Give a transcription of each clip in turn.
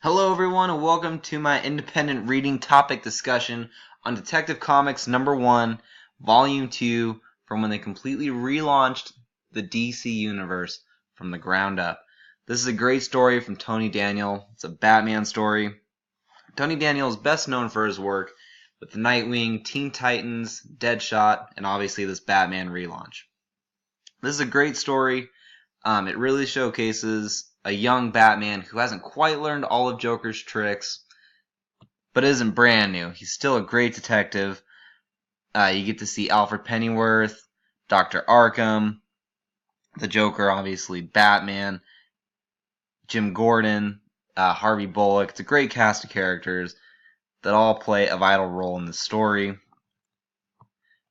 Hello, everyone, and welcome to my independent reading topic discussion on Detective Comics #1, Volume 2, from when they completely relaunched the DC Universe from the ground up. This is a great story from Tony Daniel. It's a Batman story. Tony Daniel is best known for his work with Nightwing, Teen Titans, Deadshot, and obviously this Batman relaunch. This is a great story. It really showcases a young Batman who hasn't quite learned all of Joker's tricks, but isn't brand new. He's still a great detective. You get to see Alfred Pennyworth, Dr. Arkham, the Joker, obviously, Batman, Jim Gordon, Harvey Bullock. It's a great cast of characters that all play a vital role in this story.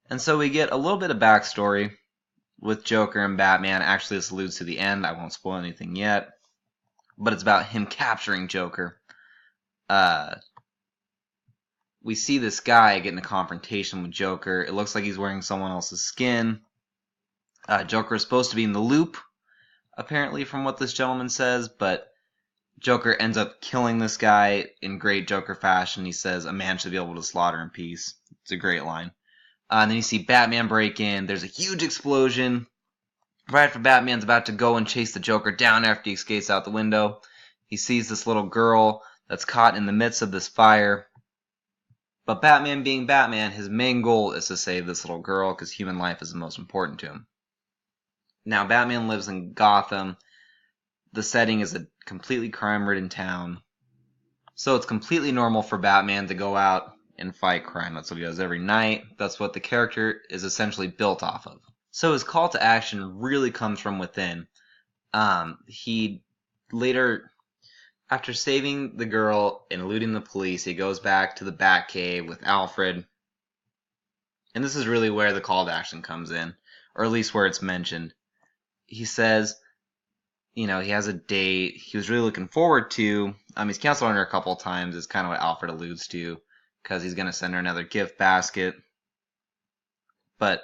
And so we get a little bit of backstory with Joker and Batman. Actually, this alludes to the end. I won't spoil anything yet. But it's about him capturing Joker. We see this guy get in a confrontation with Joker. It looks like he's wearing someone else's skin. Joker is supposed to be in the loop, apparently, from what this gentleman says, but Joker ends up killing this guy in great Joker fashion. He says, "A man should be able to slaughter in peace." It's a great line. And then you see Batman break in. There's a huge explosion. Right after Batman's about to go and chase the Joker down after he escapes out the window, he sees this little girl that's caught in the midst of this fire. But Batman being Batman, his main goal is to save this little girl because human life is the most important to him. Now, Batman lives in Gotham. The setting is a completely crime-ridden town. So it's completely normal for Batman to go out and fight crime. That's what he does every night. That's what the character is essentially built off of. So his call to action really comes from within. He later, after saving the girl and eluding the police, he goes back to the Batcave with Alfred. And this is really where the call to action comes in, or at least where it's mentioned. He says, he has a date he was really looking forward to. He's canceled on her a couple of times, is kind of what Alfred alludes to, because he's going to send her another gift basket. But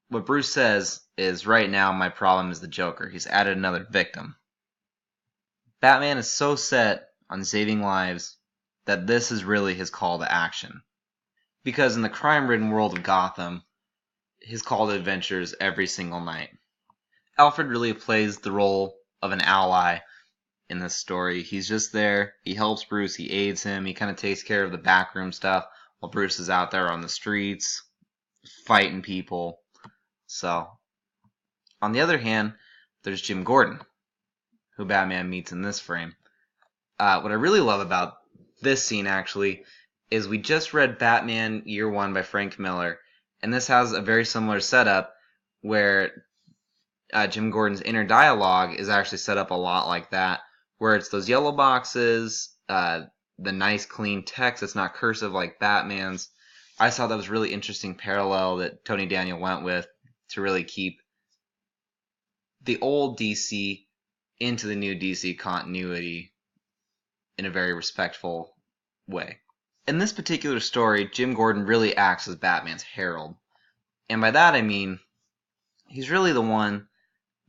what Bruce says is, right now, my problem is the Joker. He's added another victim. Batman is so set on saving lives that this is really his call to action. Because in the crime-ridden world of Gotham, his call to adventure is every single night. Alfred really plays the role of an ally in this story. He's just there. He helps Bruce. He aids him. He kind of takes care of the backroom stuff while Bruce is out there on the streets fighting people. So, on the other hand, there's Jim Gordon, who Batman meets in this frame. What I really love about this scene, actually, is we just read Batman Year One by Frank Miller, and this has a very similar setup where Jim Gordon's inner dialogue is actually set up a lot like that, where it's those yellow boxes, the nice clean text that's not cursive like Batman's. I thought that was a really interesting parallel that Tony Daniel went with to really keep the old DC into the new DC continuity in a very respectful way. In this particular story, Jim Gordon really acts as Batman's herald. And by that I mean, he's really the one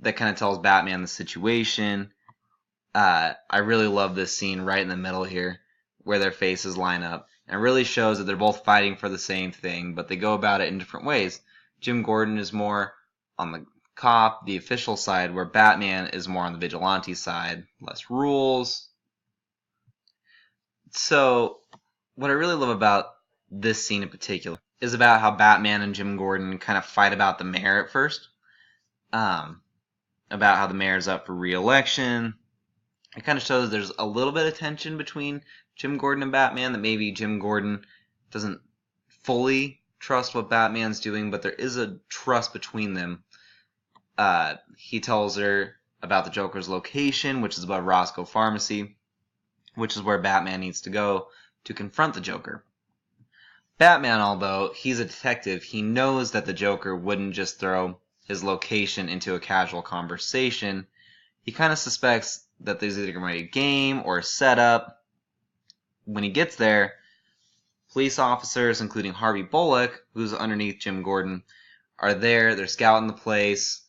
that kind of tells Batman the situation. I really love this scene right in the middle here, where their faces line up. And it really shows that they're both fighting for the same thing, but they go about it in different ways. Jim Gordon is more on the cop, the official side, where Batman is more on the vigilante side. Less rules. So, what I really love about this scene in particular is about how Batman and Jim Gordon kind of fight about the mayor at first. About how the mayor's up for re-election. It kind of shows there's a little bit of tension between Jim Gordon and Batman, that maybe Jim Gordon doesn't fully trust what Batman's doing, but there is a trust between them. He tells her about the Joker's location, which is above Roscoe Pharmacy, which is where Batman needs to go to confront the Joker. Batman, although he's a detective, he knows that the Joker wouldn't just throw his location into a casual conversation. He kind of suspects that there's either going to be a game or a setup. When he gets there, police officers, including Harvey Bullock, who's underneath Jim Gordon, are there. They're scouting the place.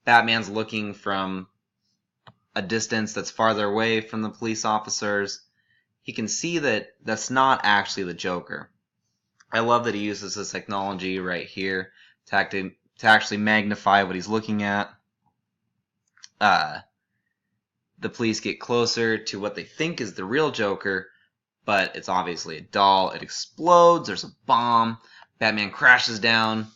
Batman's looking from a distance that's farther away from the police officers. he can see that that's not actually the Joker. I love that he uses this technology right here to actually magnify what he's looking at. The police get closer to what they think is the real Joker, but it's obviously a doll. It explodes, there's a bomb, Batman crashes down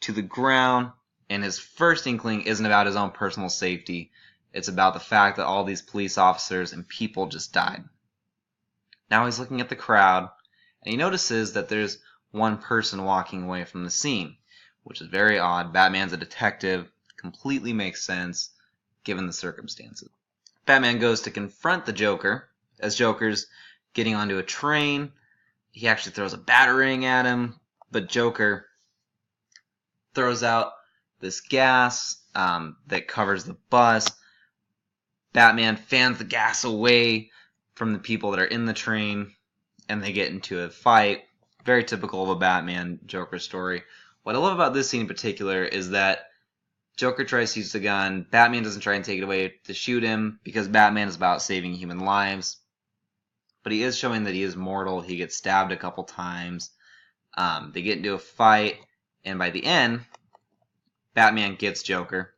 to the ground, and his first inkling isn't about his own personal safety. It's about the fact that all these police officers and people just died. Now he's looking at the crowd, and he notices that there's one person walking away from the scene, which is very odd. Batman's a detective, completely makes sense given the circumstances. Batman goes to confront the Joker as Joker's getting onto a train. He actually throws a batarang at him, but Joker throws out this gas that covers the bus. Batman fans the gas away from the people that are in the train, and they get into a fight. Very typical of a Batman Joker story. What I love about this scene in particular is that Joker tries to use the gun. Batman doesn't try and take it away to shoot him because Batman is about saving human lives. But he is showing that he is mortal. He gets stabbed a couple times. They get into a fight, and by the end, Batman gets Joker.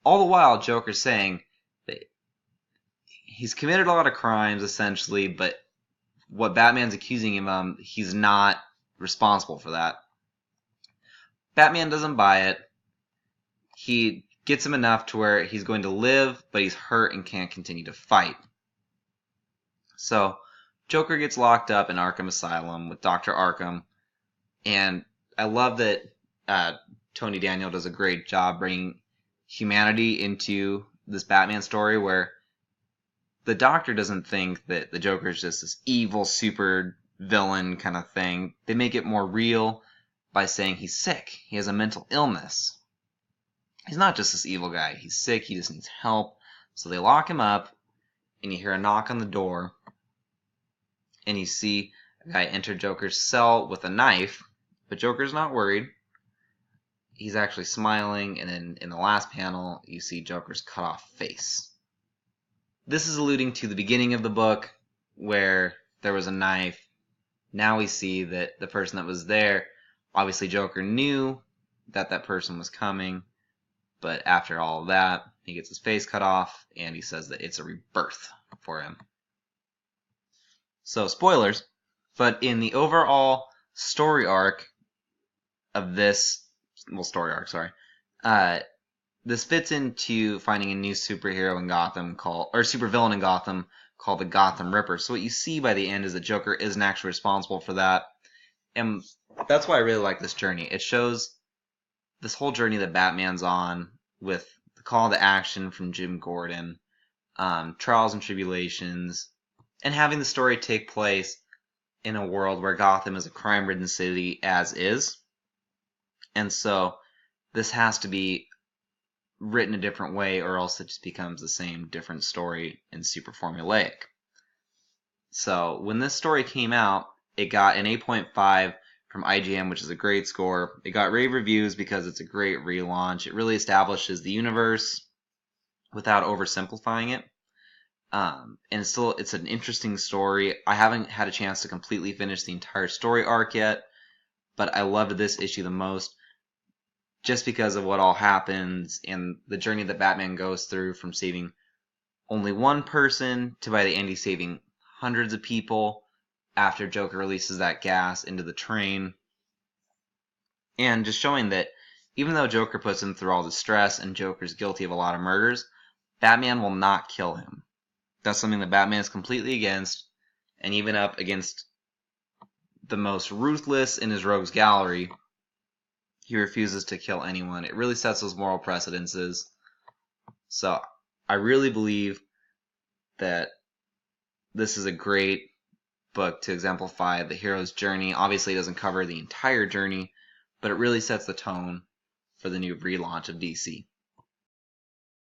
All the while, Joker's saying that he's committed a lot of crimes, essentially, but what Batman's accusing him of, he's not responsible for that. Batman doesn't buy it. He gets him enough to where he's going to live, but he's hurt and can't continue to fight. So, Joker gets locked up in Arkham Asylum with Dr. Arkham, and I love that Tony Daniel does a great job bringing humanity into this Batman story where the Doctor doesn't think that the Joker is just this evil super villain kind of thing. They make it more real by saying he's sick. He has a mental illness. He's not just this evil guy. He's sick. He just needs help. So they lock him up, and you hear a knock on the door, and you see a guy enter Joker's cell with a knife, but Joker's not worried. He's actually smiling, and then in the last panel, you see Joker's cut off face. This is alluding to the beginning of the book, where there was a knife. Now we see that the person that was there, obviously Joker knew that that person was coming, but after all of that, he gets his face cut off, and he says that it's a rebirth for him. So, spoilers, but in the overall story arc of this, this fits into finding a new superhero in Gotham supervillain in Gotham called the Gotham Ripper. So what you see by the end is that Joker isn't actually responsible for that. And that's why I really like this journey. It shows this whole journey that Batman's on with the call to action from Jim Gordon, trials and tribulations, and having the story take place in a world where Gotham is a crime-ridden city as is. And so this has to be written a different way or else it just becomes the same different story and super formulaic. So when this story came out, it got an 8.5 from IGN, which is a great score. It got rave reviews because it's a great relaunch. It really establishes the universe without oversimplifying it. And it's an interesting story. I haven't had a chance to completely finish the entire story arc yet, but I loved this issue the most just because of what all happens and the journey that Batman goes through from saving only one person to by the end he's saving hundreds of people after Joker releases that gas into the train. And just showing that even though Joker puts him through all the stress and Joker's guilty of a lot of murders, Batman will not kill him. That's something that Batman is completely against, and even up against the most ruthless in his rogues gallery, he refuses to kill anyone. It really sets those moral precedences. So I really believe that this is a great book to exemplify the hero's journey. Obviously, it doesn't cover the entire journey, but it really sets the tone for the new relaunch of DC.